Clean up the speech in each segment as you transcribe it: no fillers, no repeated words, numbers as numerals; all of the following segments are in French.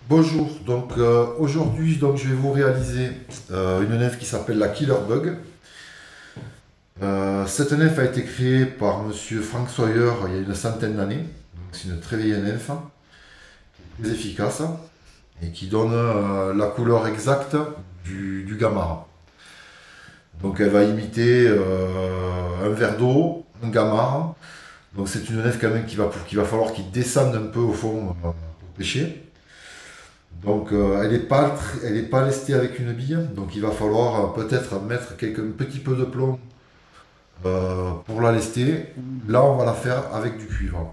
Bonjour, aujourd'hui je vais vous réaliser une nef qui s'appelle la Killer Bug. Cette nef a été créée par monsieur Frank Sawyer il y a une centaine d'années. Donc c'est une très vieille nef, très efficace et qui donne la couleur exacte du gammar. Donc elle va imiter un verre d'eau, un gammar. Donc c'est une nef quand même qu'il va falloir qu'il descende un peu au fond pour pêcher. Donc elle est pas lestée avec une bille, donc il va falloir peut-être mettre un petit peu de plomb pour la lester. Là on va la faire avec du cuivre.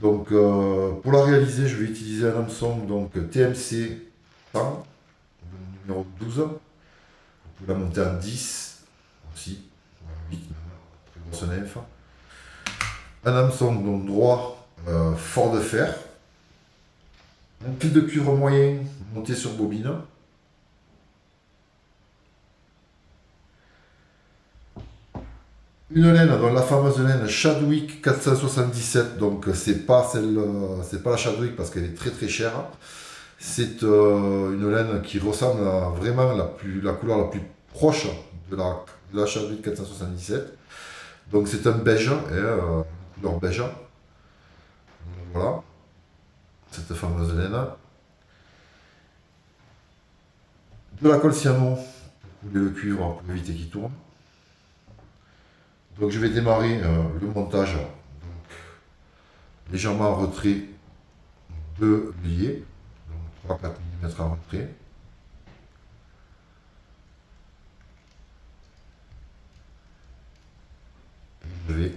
Donc pour la réaliser je vais utiliser un hameçon donc TMC 100, numéro 12. Vous pouvez la monter en 10 aussi, 8 même, très grosse nef. Un hameçon donc droit fort de fer. Un fil de cuivre moyen monté sur bobine. Une laine, donc la fameuse laine Chadwick 477, donc c'est pas la Chadwick parce qu'elle est très très chère. C'est une laine qui ressemble à vraiment la couleur la plus proche de la Chadwick 477. Donc c'est un beige, couleur beige. Voilà, cette fameuse laine. De la colle cyano pour couler le cuivre pour éviter qu'il tourne. Donc je vais démarrer le montage donc, légèrement en retrait de lier, donc 3-4 mm en retrait. Je vais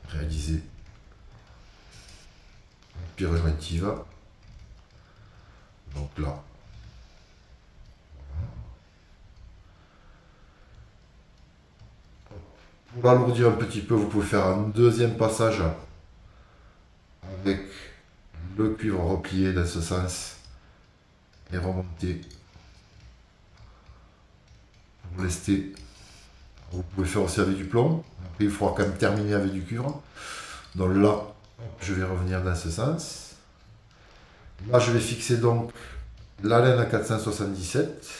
réaliser une préventive. Donc là, pour l'alourdir un petit peu, vous pouvez faire un deuxième passage avec le cuivre replié dans ce sens et remonter pour lester. Vous pouvez faire aussi avec du plomb. Après, il faudra quand même terminer avec du cuivre. Donc là, je vais revenir dans ce sens. Là, je vais fixer donc la laine à 477.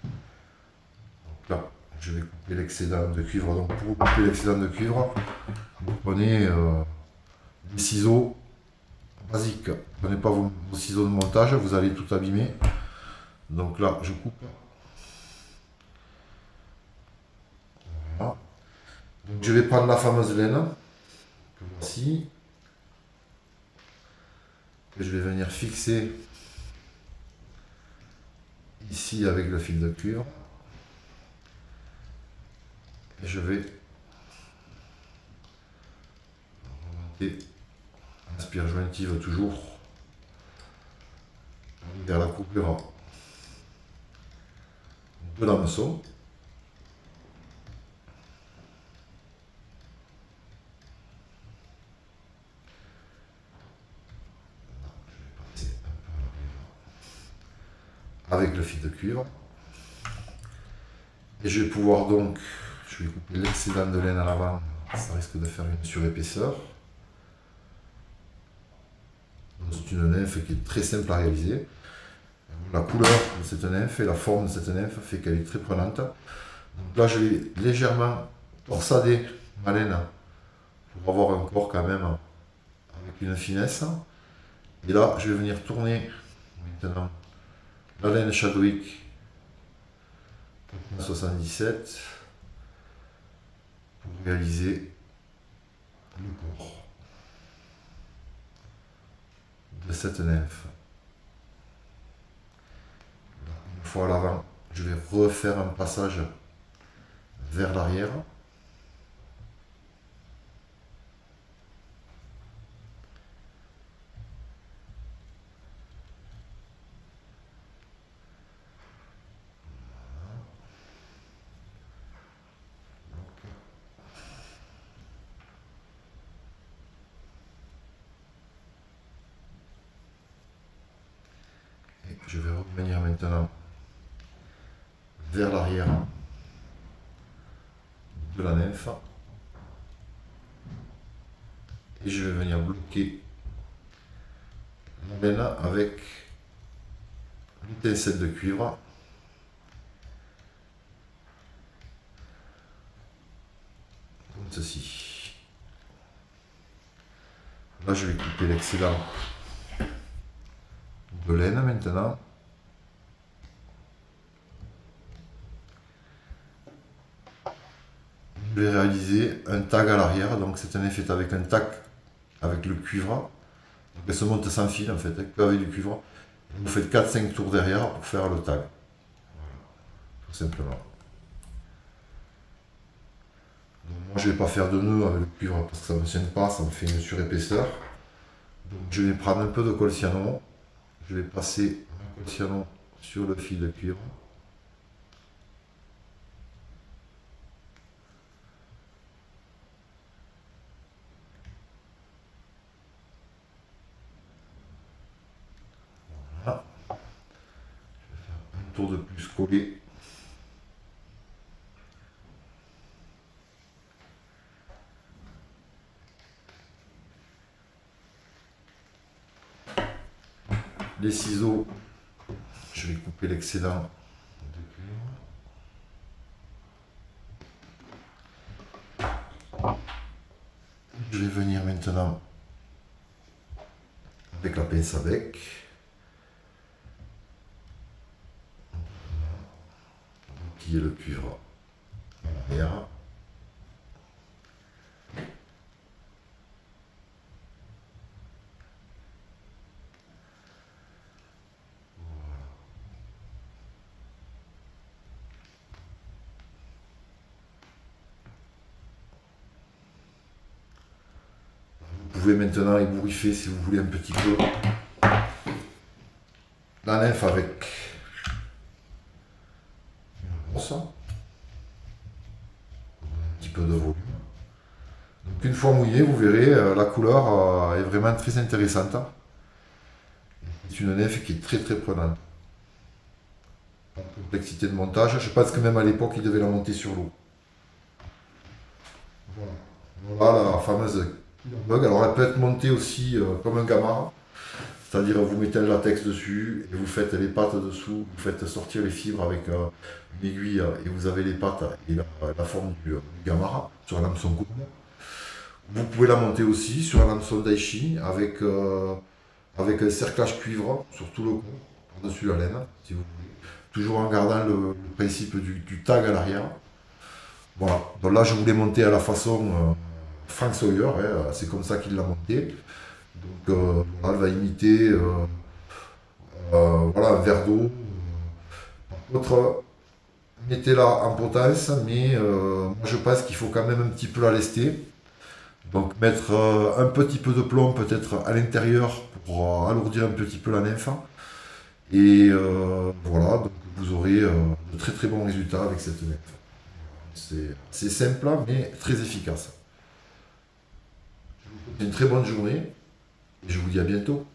Donc là, je vais couper l'excédent de cuivre. Donc pour couper l'excédent de cuivre, vous prenez des ciseaux basiques. Ne prenez pas vos ciseaux de montage, vous allez tout abîmer. Donc là, je coupe. Voilà. Donc je vais prendre la fameuse laine, que voici. Que je vais venir fixer ici avec le fil de cuivre. Et je vais remonter en spire jointive toujours vers la coupure de l'hameçon. Avec le fil de cuivre. Et je vais pouvoir donc, je vais couper l'excédent de laine à l'avant, ça risque de faire une surépaisseur. C'est une nymphe qui est très simple à réaliser. La couleur de cette nymphe et la forme de cette nymphe fait qu'elle est très prenante. Donc là, je vais légèrement torsader ma laine pour avoir un corps quand même avec une finesse. Et là, je vais venir tourner maintenant la laine Chadwick 77 pour réaliser le corps de cette nymphe. Une fois à l'avant, je vais refaire un passage vers l'arrière. Et je vais revenir maintenant vers l'arrière de la nymphe. et je vais venir bloquer la laine avec une pincette de cuivre. Comme ceci. Là je vais couper l'excédent de laine maintenant. Je vais réaliser un tag à l'arrière, donc c'est un effet avec un tag avec le cuivre. Donc elle se monte sans fil en fait, avec du cuivre. Vous faites 4-5 tours derrière pour faire le tag. Voilà, tout simplement. Donc moi je ne vais pas faire de nœud avec le cuivre parce que ça ne me tient pas, ça me fait une surépaisseur. Donc je vais prendre un peu de colle cyanon. Je vais passer un colle cyanon sur le fil de cuivre. Voilà. Je vais faire un tour de plus collé. Les ciseaux, je vais couper l'excédent de cuivre. Je vais venir maintenant avec la pince à bec. Qui est le cuivre à l'arrière. Vous pouvez maintenant ébouriffer si vous voulez un petit peu la nymphe avec ça, un petit peu de volume. Donc une fois mouillé, vous verrez, la couleur est vraiment très intéressante. C'est une nymphe qui est très prenante. Complexité de montage, je pense que même à l'époque il devait la monter sur l'eau. Voilà la fameuse bug. Alors elle peut être montée aussi comme un gammara, c'est-à-dire vous mettez un latex dessus et vous faites les pattes dessous, vous faites sortir les fibres avec une aiguille et vous avez les pattes et la forme du gammara sur un hameçon court. Vous pouvez la monter aussi sur un hameçon daishi avec un cerclage cuivre sur tout le cou, par-dessus la laine, si vous voulez. Toujours en gardant le principe du tag à l'arrière. Voilà, donc là je voulais monter à la façon Frank Sawyer, hein, c'est comme ça qu'il l'a monté. Donc elle va imiter voilà, un verre d'eau. Par contre, mettez-la en potence, mais moi je pense qu'il faut quand même un petit peu la lester. Donc mettre un petit peu de plomb peut-être à l'intérieur pour alourdir un petit peu la nymphe. Et voilà, donc vous aurez de très bons résultats avec cette nymphe. C'est simple mais très efficace. Je vous souhaite une très bonne journée et je vous dis à bientôt.